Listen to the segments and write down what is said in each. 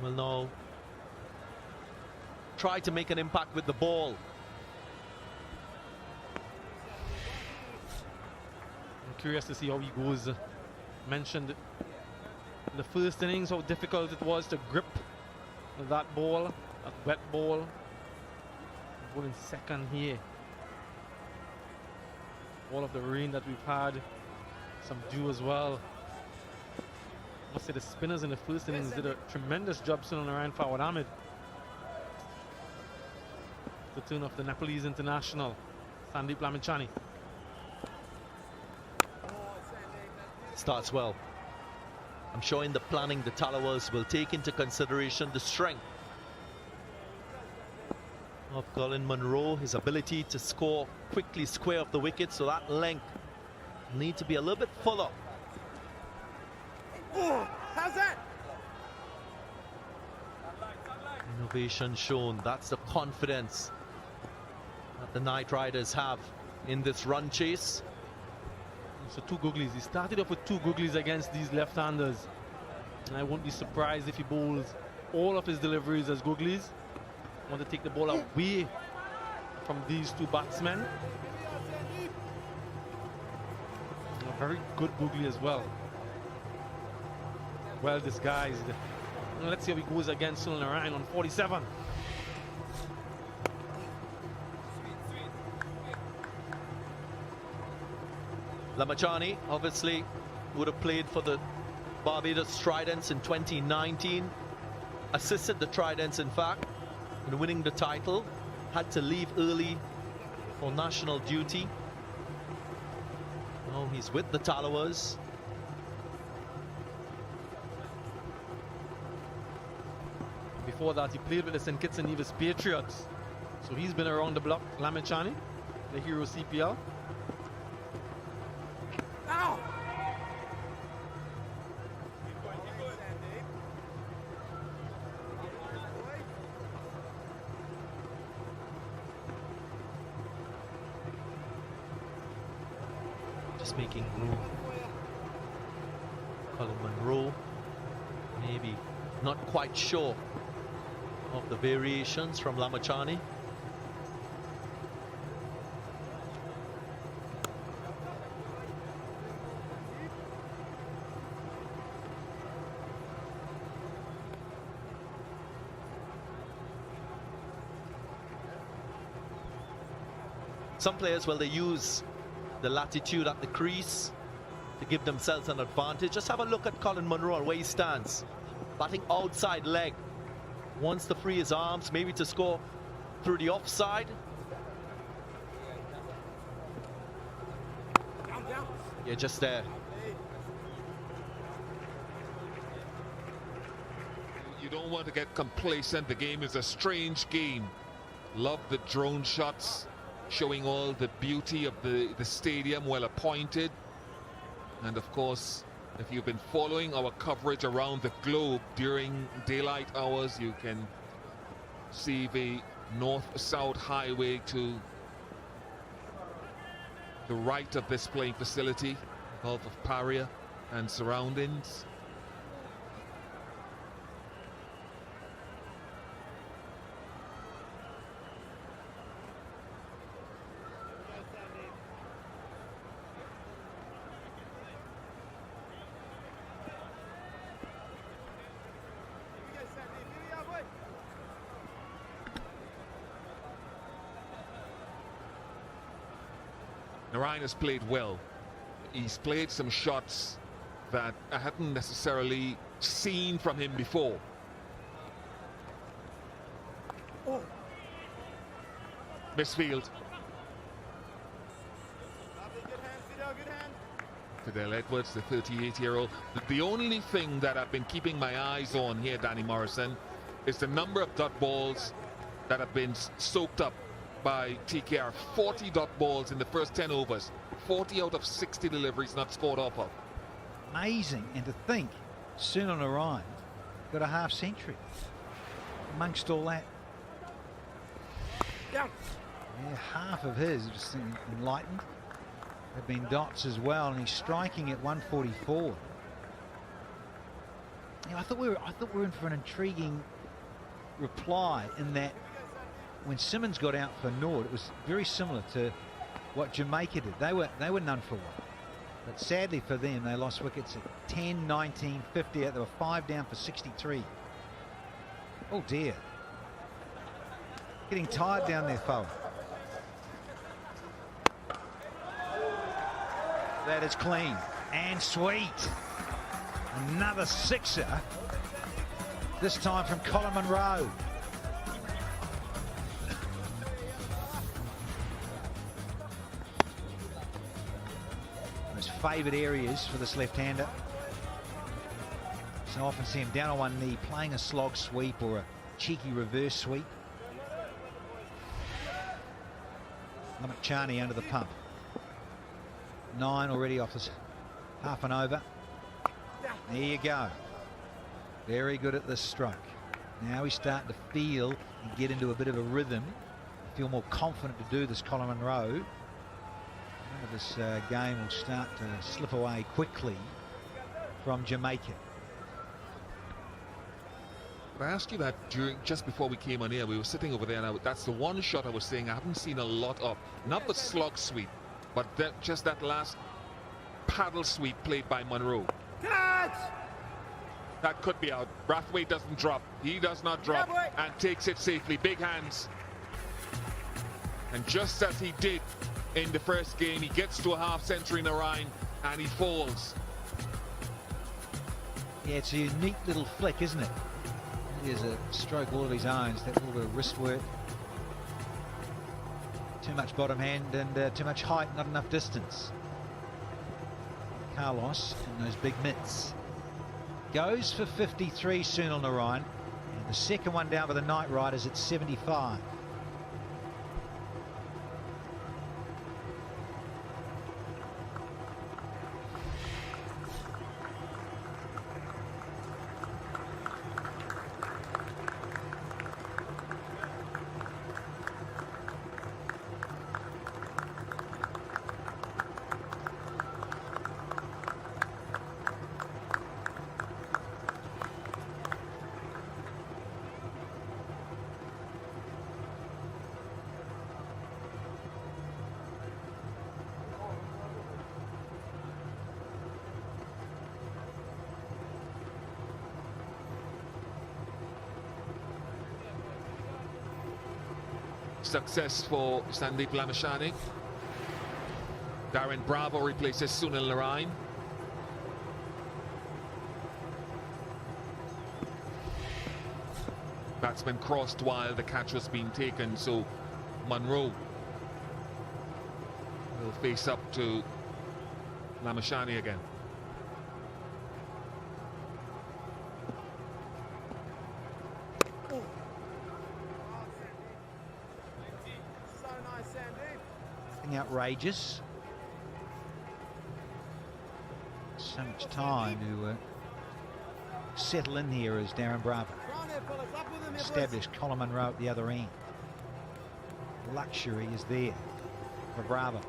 will now try to make an impact with the ball. I'm curious to see how he goes. Mentioned in the first innings how difficult it was to grip that ball, that wet ball. Going second here. All of the rain that we've had, some dew as well. I must say the spinners in the first innings did a tremendous job sitting around Fawad Ahmed. The turn of the Nepalese international, Sandeep Lamichhane. Starts well. I'm sure in the planning the thallaiwas will take into consideration the strength of Colin Munro, his ability to score quickly square of the wicket, so that length need to be a little bit fuller. Oh, how's that? Innovation shown. That's the confidence that the Knight Riders have in this run chase. So 2 googlies. He started off with 2 googlies against these left-handers, and I won't be surprised if he bowls all of his deliveries as googlies. Want to take the ball away from these 2 batsmen. A very good googly as well. Well disguised. Now let's see how he goes against Sunil Narayan on 47. Lamichhane obviously would have played for the Barbados Tridents in 2019. Assisted the Tridents, in fact, in winning the title. Had to leave early for national duty. Now he's with the thallaiwas. Before that, he played with the St. Kitts and Nevis Patriots. So he's been around the block. Lamichhane, the hero CPL. Ow! Just making room. Colin Munro, maybe not quite sure of the variations from Lamichhane. Some players, well, they use the latitude at the crease to give themselves an advantage. Just have a look at Colin Munro and where he stands. Batting outside leg. Wants to free his arms, maybe to score through the offside. Yeah, just there. You don't want to get complacent. The game is a strange game. Love the drone shots, showing all the beauty of the stadium, well appointed. And of course, if you've been following our coverage around the globe during daylight hours, you can see the north-south highway to the right of this playing facility, Gulf of Paria and surroundings. Narayan has played well. He's played some shots that I hadn't necessarily seen from him before. Oh. Misfield. Good hand. Fidel Edwards, the 38-year-old. The only thing that I've been keeping my eyes on here, Danny Morrison, is the number of dot balls that have been soaked up by TKR. 40 dot balls in the first 10 overs. 40 out of 60 deliveries not scored off of. Amazing, and to think Sunil Narayan got a half century amongst all that. Down. Yeah, half of his, just enlightened, have been dots as well, and he's striking at 144. I thought we were in for an intriguing reply in that when Simmons got out for Nord, it was very similar to what Jamaica did. They were none for one. But sadly for them, they lost wickets at 10, 19, 50. They were 5 down for 63. Oh dear. Getting tired down there, forward. That is clean and sweet. Another sixer. This time from Colin Munro. Most favoured areas for this left-hander. So often see him down on one knee playing a slog sweep or a cheeky reverse sweep. Lamichhane under the pump. 9 already off this half an over. There you go. Very good at this stroke. Now he's starting to feel and get into a bit of a rhythm. Feel more confident to do this, Colin Munro. This game will start to slip away quickly from Jamaica. I asked you that just before we came on here. We were sitting over there, and that's the one shot I was saying I haven't seen a lot of. Not the slog sweep, but just that last paddle sweep played by Munro. Catch! That could be out. Brathwaite doesn't drop. He does not drop and takes it safely. Big hands. And just as he did in the first game, he gets to a half-century in a Rhine and he falls. Yeah, it's a unique little flick, isn't it? He has a stroke all of his own. It's that little bit of wrist work. Too much bottom hand and too much height, not enough distance. Carlos in those big mitts. Goes for 53 soon on the Rhine. And the second one down for the Night Riders at 75. Success for Sandeep Lamichhane. Darren Bravo replaces Sunil Narine. Batsman crossed while the catch was being taken, so Munro will face up to Lamichhane again. So nice, Sandeep. Nothing outrageous. So much time to settle in here as Darren Bravo Go on there, fellas. Up with him, you boys. established Colin Munro at the other end. Luxury is there for Bravo.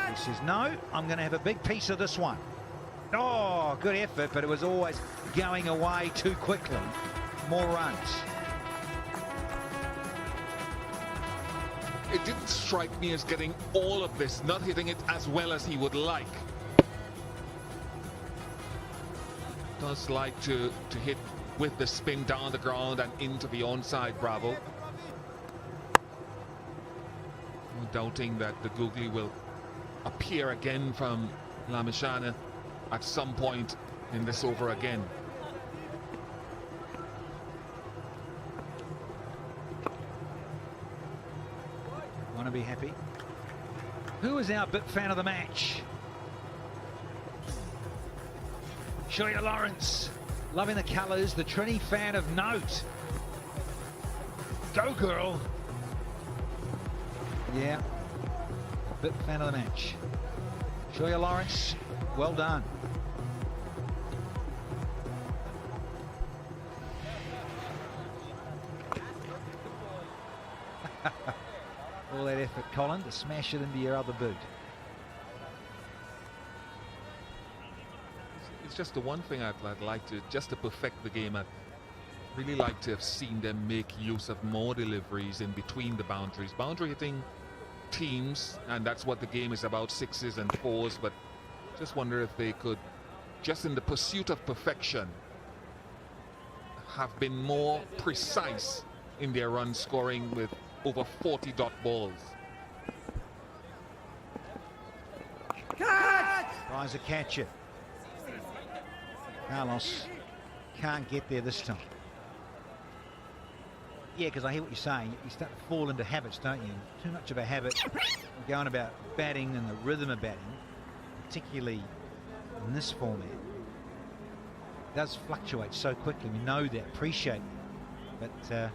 He says, no, I'm going to have a big piece of this one. Oh, good effort, but it was always going away too quickly. More runs. It didn't strike me as getting all of this, not hitting it as well as he would like. Does like to hit with the spin down the ground and into the onside, Bravo. No doubting that the googly will appear again from Lamichhane at some point in this over again. Want to be happy. Who is our bit fan of the match? Shoya Lawrence, loving the colours, the Trini fan of note. Go girl. Yeah, bit fan of the match. Shoya Lawrence, well done. All that effort, Colin, to smash it into your other boot. That's just the one thing I'd like to, just to perfect the game. I'd really like to have seen them make use of more deliveries in between the boundaries. Boundary hitting teams, and that's what the game is about, 6s and 4s, but just wonder if they could, just in the pursuit of perfection, have been more precise in their run scoring with over 40 dot balls. Tries a catch it. Carlos can't get there this time. Yeah, because I hear what you're saying. You start to fall into habits, don't you? Too much of a habit. We're going about batting and the rhythm of batting, particularly in this format. It does fluctuate so quickly. We know that, appreciate it. But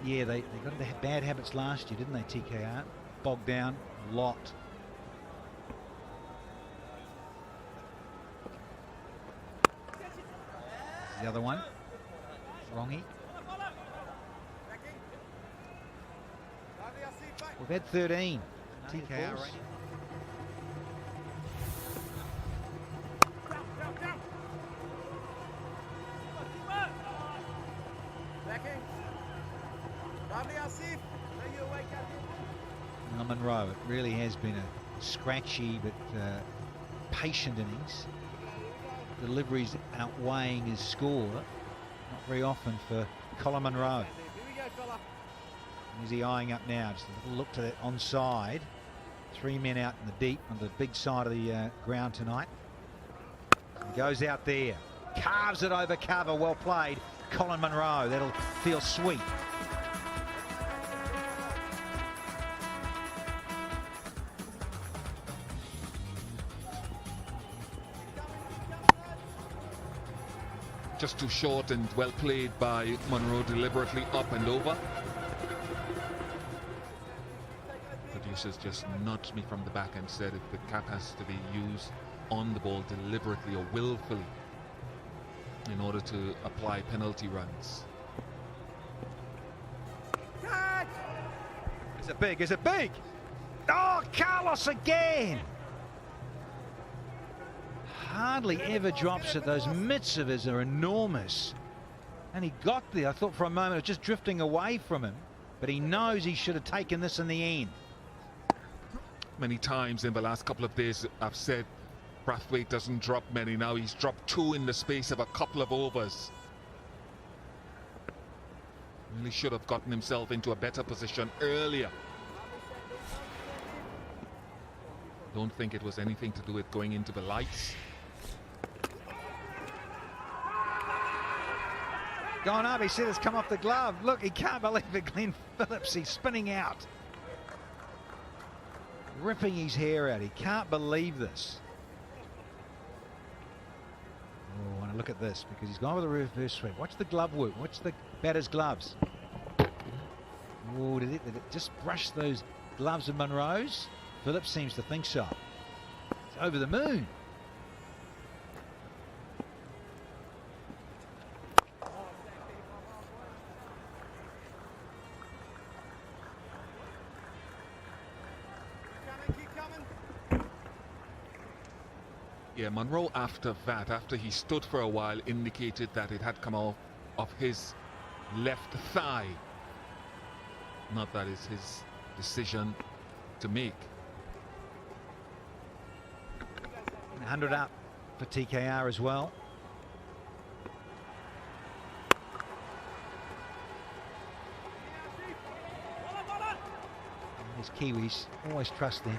yeah, they got into bad habits last year, didn't they, TKR? Bogged down a lot. The other one, Wrongy. We've had 13. TKR rating. Monroe, it really has been a scratchy but patient innings. Deliveries outweighing his score. Not very often for Colin Monroe. Is he eyeing up now? Just a little look to that onside. 3 men out in the deep on the big side of the ground tonight. He goes out there, carves it over cover. Well played, Colin Monroe. That'll feel sweet. Just too short and well played by Monroe, deliberately up and over. Producers just nudged me from the back and said if the cap has to be used on the ball deliberately or willfully in order to apply penalty runs. Is it big? Is it big? Oh, Carlos again! Hardly ever drops it. Those mitts of his are enormous. And he got there. I thought for a moment it was just drifting away from him. But he knows he should have taken this in the end. Many times in the last couple of days I've said Brathwaite doesn't drop many. Now he's dropped 2 in the space of a couple of overs. Really should have gotten himself into a better position earlier. Don't think it was anything to do with going into the lights. Gone up, he said it's come off the glove. Look, he can't believe it, Glenn Phillips. He's spinning out. Ripping his hair out. He can't believe this. Oh, I want to look at this because he's gone with a reverse swing. Watch the glove work. Watch the batter's gloves. Oh, did it just brush those gloves of Monroe's? Phillips seems to think so. It's over the moon. Yeah, Monroe after that, after he stood for a while, indicated that it had come off of his left thigh. Not that is his decision to make. 100 up for TKR as well. These Kiwis, always trust them.